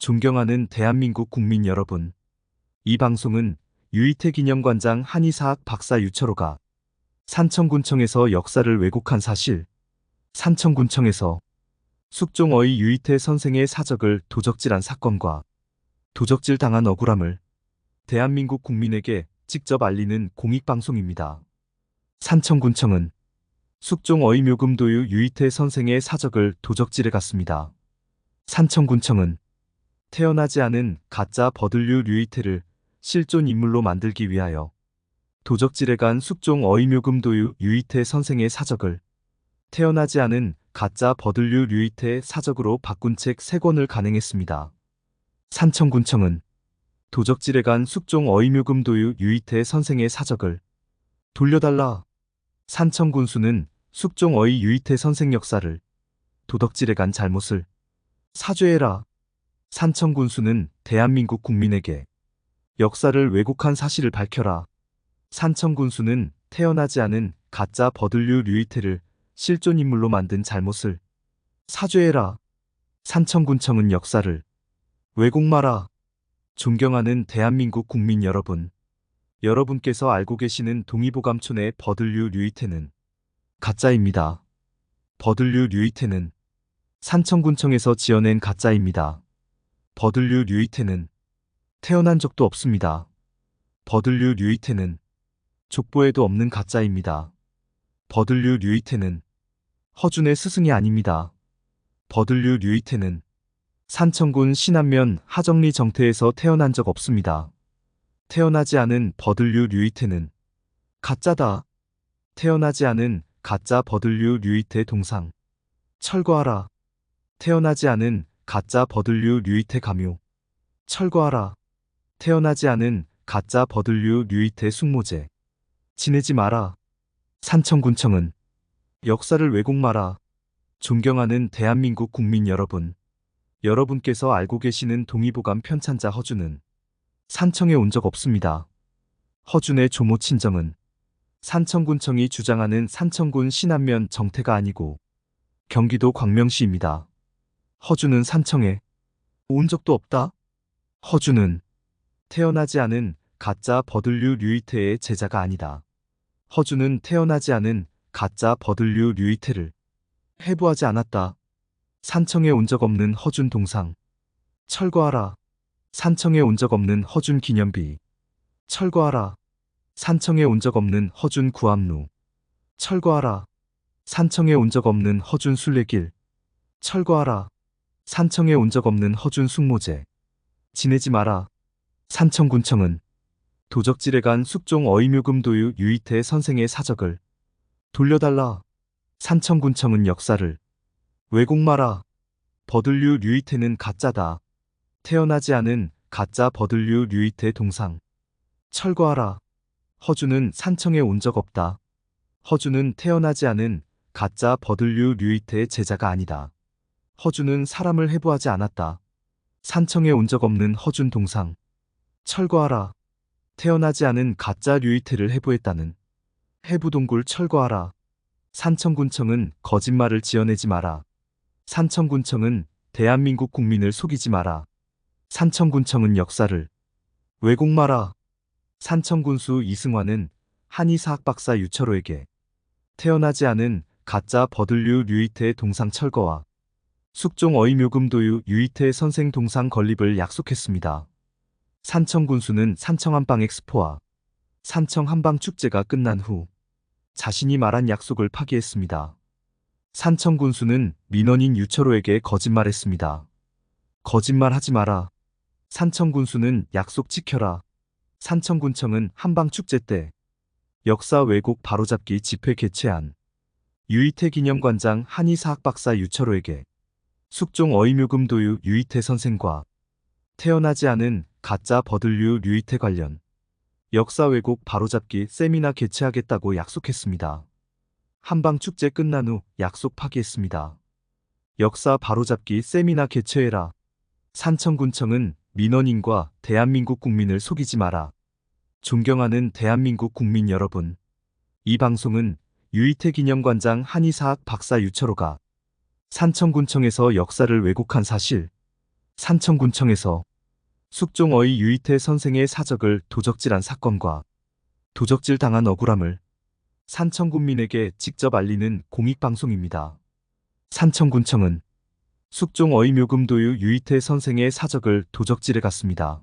존경하는 대한민국 국민 여러분, 이 방송은 유이태 기념관장 한의사학 박사 유철호가 산청군청에서 역사를 왜곡한 사실, 산청군청에서 숙종어의 유이태 선생의 사적을 도적질한 사건과 도적질 당한 억울함을 대한민국 국민에게 직접 알리는 공익방송입니다. 산청군청은 숙종어의 묘금도유 유이태 선생의 사적을 도적질해 갔습니다. 산청군청은 태어나지 않은 가짜 버들류 유이태를 실존 인물로 만들기 위하여 도적질해 간 숙종 어이묘금도유 유이태 선생의 사적을 태어나지 않은 가짜 버들류 유이태 사적으로 바꾼 책 3권을 간행했습니다. 산청군청은 도적질해 간 숙종 어이묘금도유 유이태 선생의 사적을 돌려달라. 산청군수는 숙종 어이 유이태 선생 역사를 도덕질해 간 잘못을 사죄해라. 산청군수는 대한민국 국민에게 역사를 왜곡한 사실을 밝혀라. 산청군수는 태어나지 않은 가짜 버들류 유이태를 실존 인물로 만든 잘못을 사죄해라. 산청군청은 역사를 왜곡 마라. 존경하는 대한민국 국민 여러분, 여러분께서 알고 계시는 동의보감촌의 버들류 유이태는 가짜입니다. 버들류 유이태는 산청군청에서 지어낸 가짜입니다. 버들류 유이태는 태어난 적도 없습니다. 버들류 유이태는 족보에도 없는 가짜입니다. 버들류 유이태는 허준의 스승이 아닙니다. 버들류 유이태는 산청군 신안면 하정리 정태에서 태어난 적 없습니다. 태어나지 않은 버들류 유이태는 가짜다. 태어나지 않은 가짜 버들류 유이태 동상 철거하라. 태어나지 않은 가짜 버들류 유이태 가묘 철거하라. 태어나지 않은 가짜 버들류 유이태 숙모제 지내지 마라. 산청군청은 역사를 왜곡 마라. 존경하는 대한민국 국민 여러분, 여러분께서 알고 계시는 동의보감 편찬자 허준은 산청에 온 적 없습니다. 허준의 조모 친정은 산청군청이 주장하는 산청군 신안면 정태가 아니고 경기도 광명시입니다. 허준은 산청에 온 적도 없다. 허준은 태어나지 않은 가짜 버들류 유이태의 제자가 아니다. 허준은 태어나지 않은 가짜 버들류 유이태를 해부하지 않았다. 산청에 온 적 없는 허준 동상 철거하라. 산청에 온 적 없는 허준 기념비 철거하라. 산청에 온 적 없는 허준 구암루 철거하라. 산청에 온 적 없는 허준 순례길 철거하라. 산청에 온 적 없는 허준 숙모제 지내지 마라. 산청군청은 도적질해 간 숙종 어이묘금도유 유이태 선생의 사적을 돌려달라. 산청군청은 역사를 왜곡 마라. 버들류 유이태는 가짜다. 태어나지 않은 가짜 버들류 유이태 동상 철거하라. 허준은 산청에 온 적 없다. 허준은 태어나지 않은 가짜 버들류 유이태의 제자가 아니다. 허준은 사람을 해부하지 않았다. 산청에 온 적 없는 허준 동상 철거하라. 태어나지 않은 가짜 유이태를 해부했다는 해부동굴 철거하라. 산청군청은 거짓말을 지어내지 마라. 산청군청은 대한민국 국민을 속이지 마라. 산청군청은 역사를 왜곡 마라. 산청군수 이승환은 한의사학 박사 유철호에게 태어나지 않은 가짜 버들류 유이태 동상 철거와 숙종 어이묘금도유 유이태 선생 동상 건립을 약속했습니다. 산청군수는 산청한방 엑스포와 산청한방축제가 끝난 후 자신이 말한 약속을 파기했습니다. 산청군수는 민원인 유철호에게 거짓말했습니다. 거짓말하지 마라. 산청군수는 약속 지켜라. 산청군청은 한방축제 때 역사 왜곡 바로잡기 집회 개최한 유이태 기념관장 한의사학 박사 유철호에게 숙종 어이묘금도유 유이태 선생과 태어나지 않은 가짜 버들류 유이태 관련 역사 왜곡 바로잡기 세미나 개최하겠다고 약속했습니다. 한방축제 끝난 후 약속 파기했습니다. 역사 바로잡기 세미나 개최해라. 산청군청은 민원인과 대한민국 국민을 속이지 마라. 존경하는 대한민국 국민 여러분, 이 방송은 유이태 기념관장 한의사학 박사 유철호가 산청군청에서 역사를 왜곡한 사실, 산청군청에서 숙종어의 유이태 선생의 사적을 도적질한 사건과 도적질 당한 억울함을 산청군민에게 직접 알리는 공익방송입니다. 산청군청은 숙종어의 묘금도유 유이태 선생의 사적을 도적질해 갔습니다.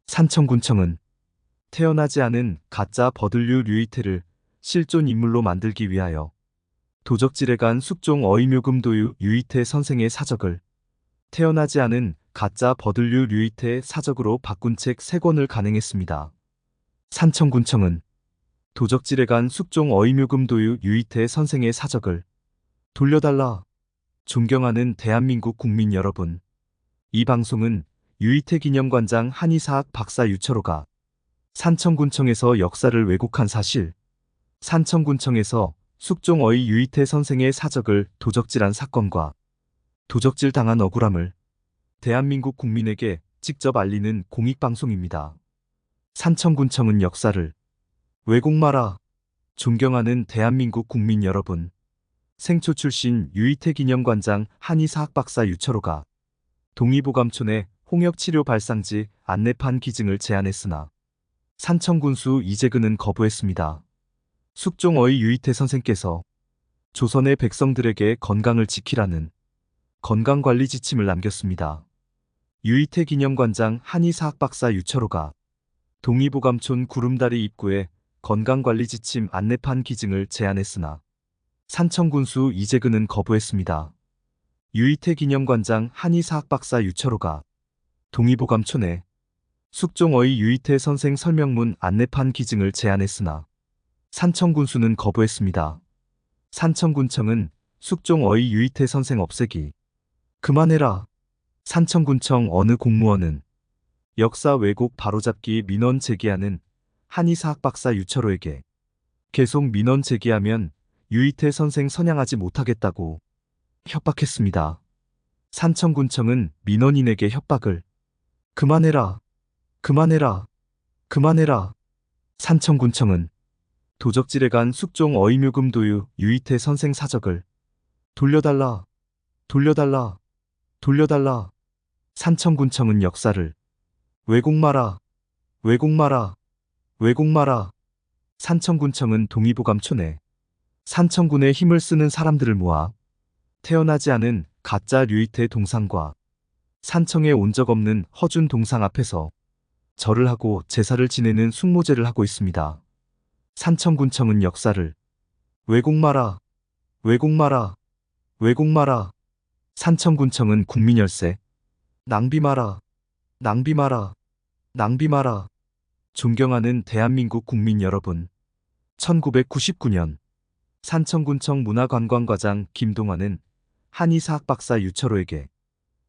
산청군청은 태어나지 않은 가짜 버들류 유이태를 실존 인물로 만들기 위하여 도적질해 간 숙종어의 묘금도유 유이태 선생의 사적을 태어나지 않은 가짜 버들류 유이태 사적으로 바꾼 책 3권을 간행했습니다. 산청군청은 도적질해 간 숙종어의 묘금도유 유이태 선생의 사적을 돌려달라. 존경하는 대한민국 국민 여러분, 이 방송은 유이태 기념관장 한의사학 박사 유철호가 산청군청에서 역사를 왜곡한 사실, 산청군청에서 숙종어의 유이태 선생의 사적을 도적질한 사건과 도적질 당한 억울함을 대한민국 국민에게 직접 알리는 공익방송입니다. 산청군청은 역사를 왜곡 마라. 존경하는 대한민국 국민 여러분, 생초 출신 유이태 기념관장 한의사학 박사 유철호가 동의보감촌에 홍역치료 발상지 안내판 기증을 제안했으나 산청군수 이재근은 거부했습니다. 숙종어의 유이태 선생께서 조선의 백성들에게 건강을 지키라는 건강관리 지침을 남겼습니다. 유이태 기념관장 한의사학 박사 유철호가 동의보감촌 구름다리 입구에 건강관리 지침 안내판 기증을 제안했으나 산청군수 이재근은 거부했습니다. 유이태 기념관장 한의사학 박사 유철호가 동의보감촌에 숙종어의 유이태 선생 설명문 안내판 기증을 제안했으나 산청군수는 거부했습니다. 산청군청은 숙종어의 유이태 선생 없애기 그만해라. 산청군청 어느 공무원은 역사 왜곡 바로잡기 민원 제기하는 한의사학 박사 유철호에게 계속 민원 제기하면 유이태 선생 선양하지 못하겠다고 협박했습니다. 산청군청은 민원인에게 협박을 그만해라. 그만해라. 그만해라. 산청군청은 도적질해 간 숙종어의 묘금도유 유이태 선생 사적을 돌려달라. 돌려달라. 돌려달라. 산청군청은 역사를 왜곡 마라. 왜곡 마라. 왜곡 마라. 산청군청은 동의보감촌에 산청군의 힘을 쓰는 사람들을 모아 태어나지 않은 가짜 유이태 동상과 산청에 온 적 없는 허준 동상 앞에서 절을 하고 제사를 지내는 숙모제를 하고 있습니다. 산청군청은 역사를 왜곡 마라. 왜곡 마라. 왜곡 마라. 산청군청은 국민열세 낭비 마라. 낭비 마라. 낭비 마라. 존경하는 대한민국 국민 여러분, 1999년 산청군청 문화관광과장 김동환은 한의사학 박사 유철호에게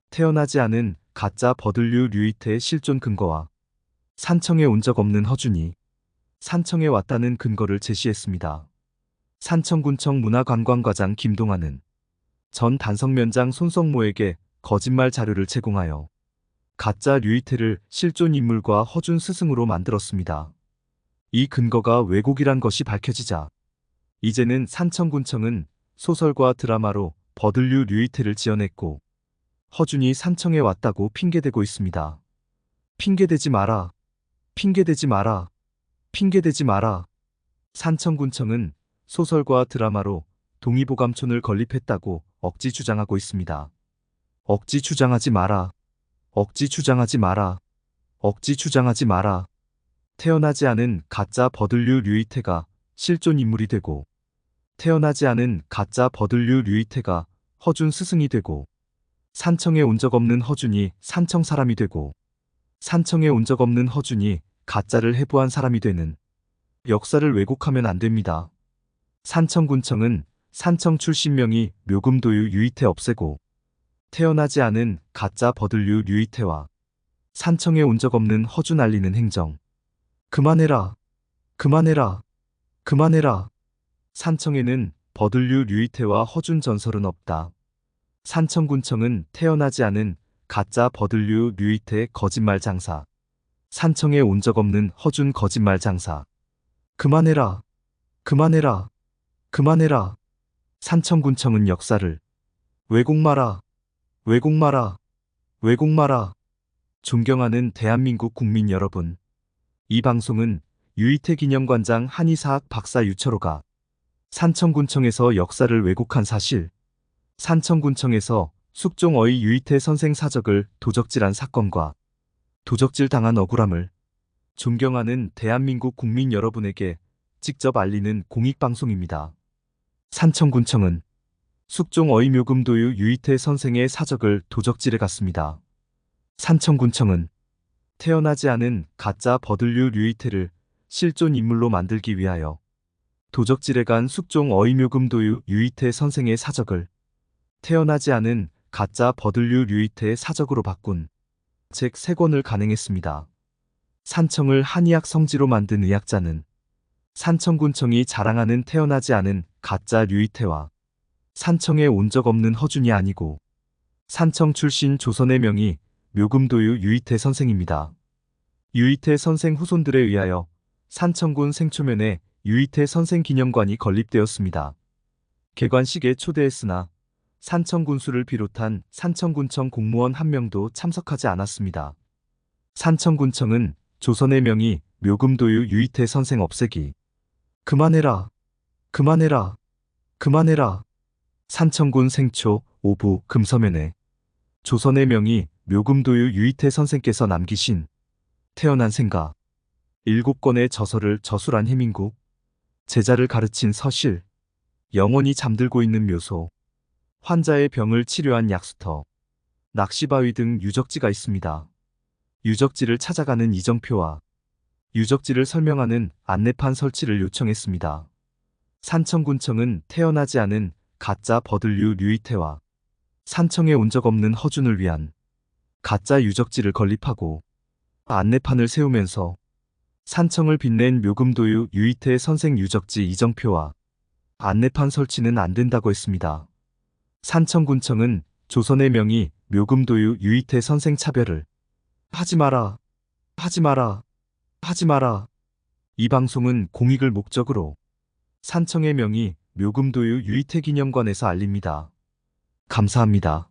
태어나지 않은 가짜 버들류 유이태의 실존 근거와 산청에 온 적 없는 허준이 산청에 왔다는 근거를 제시했습니다. 산청군청 문화관광과장 김동환은 전 단성면장 손성모에게 거짓말 자료를 제공하여 가짜 류이태를 실존 인물과 허준 스승으로 만들었습니다. 이 근거가 왜곡이란 것이 밝혀지자 이제는 산청군청은 소설과 드라마로 버들류 류이태를 지어냈고 허준이 산청에 왔다고 핑계대고 있습니다. 핑계대지 마라. 핑계대지 마라. 핑계대지 마라. 산청군청은 소설과 드라마로 동의보감촌을 건립했다고 억지 주장하고 있습니다. 억지 주장하지 마라. 억지 주장하지 마라. 억지 주장하지 마라. 태어나지 않은 가짜 버들류 류이태가 실존 인물이 되고 태어나지 않은 가짜 버들류 류이태가 허준 스승이 되고 산청에 온 적 없는 허준이 산청 사람이 되고 산청에 온 적 없는 허준이 가짜를 해부한 사람이 되는 역사를 왜곡하면 안 됩니다. 산청군청은 산청 출신명의 묘금도유 유이태 없애고 태어나지 않은 가짜 버들류 유이태와 산청에 온 적 없는 허준 알리는 행정 그만해라. 그만해라. 그만해라. 산청에는 버들류 유이태와 허준 전설은 없다. 산청군청은 태어나지 않은 가짜 버들류 유이태 거짓말 장사 산청에 온 적 없는 허준 거짓말 장사 그만해라. 그만해라. 그만해라. 산청군청은 역사를 왜곡 마라. 왜곡 마라. 왜곡 마라. 존경하는 대한민국 국민 여러분. 이 방송은 유이태 기념관장 한의사학 박사 유철호가 산청군청에서 역사를 왜곡한 사실, 산청군청에서 숙종어의 유이태 선생 사적을 도적질한 사건과 도적질 당한 억울함을 존경하는 대한민국 국민 여러분에게 직접 알리는 공익방송입니다. 산청군청은 숙종어의 묘금도유 유이태 선생의 사적을 도적질해 갔습니다. 산청군청은 태어나지 않은 가짜 버들류 류이태를 실존 인물로 만들기 위하여 도적질해 간 숙종어의 묘금도유 유이태 선생의 사적을 태어나지 않은 가짜 버들류 류이태의 사적으로 바꾼 책 3권을 간행했습니다. 산청을 한의학 성지로 만든 의학자는 산청군청이 자랑하는 태어나지 않은 가짜 류이태와 산청에 온 적 없는 허준이 아니고 산청 출신 조선의 명의 묘금도유 유이태 선생입니다. 유이태 선생 후손들에 의하여 산청군 생초면에 유이태 선생 기념관이 건립되었습니다. 개관식에 초대했으나 산청군수를 비롯한 산청군청 공무원 한 명도 참석하지 않았습니다. 산청군청은 조선의 명의 묘금도유 유이태 선생 없애기. 그만해라. 그만해라. 그만해라. 산청군 생초 5부 금서면에 조선의 명의 묘금도유 유이태 선생께서 남기신 태어난 생가 7권의 저서를 저술한 해민국, 제자를 가르친 서실, 영원히 잠들고 있는 묘소, 환자의 병을 치료한 약수터, 낚시바위 등 유적지가 있습니다. 유적지를 찾아가는 이정표와 유적지를 설명하는 안내판 설치를 요청했습니다. 산청군청은 태어나지 않은 가짜 버들류 류이태와 산청에 온 적 없는 허준을 위한 가짜 유적지를 건립하고 안내판을 세우면서 산청을 빛낸 묘금도유 유이태 선생 유적지 이정표와 안내판 설치는 안 된다고 했습니다. 산청군청은 조선의 명의 묘금도유 유이태 선생 차별을 하지 마라, 하지 마라, 하지 마라. 이 방송은 공익을 목적으로 산청의 명의 묘금도유 유이태 기념관에서 알립니다. 감사합니다.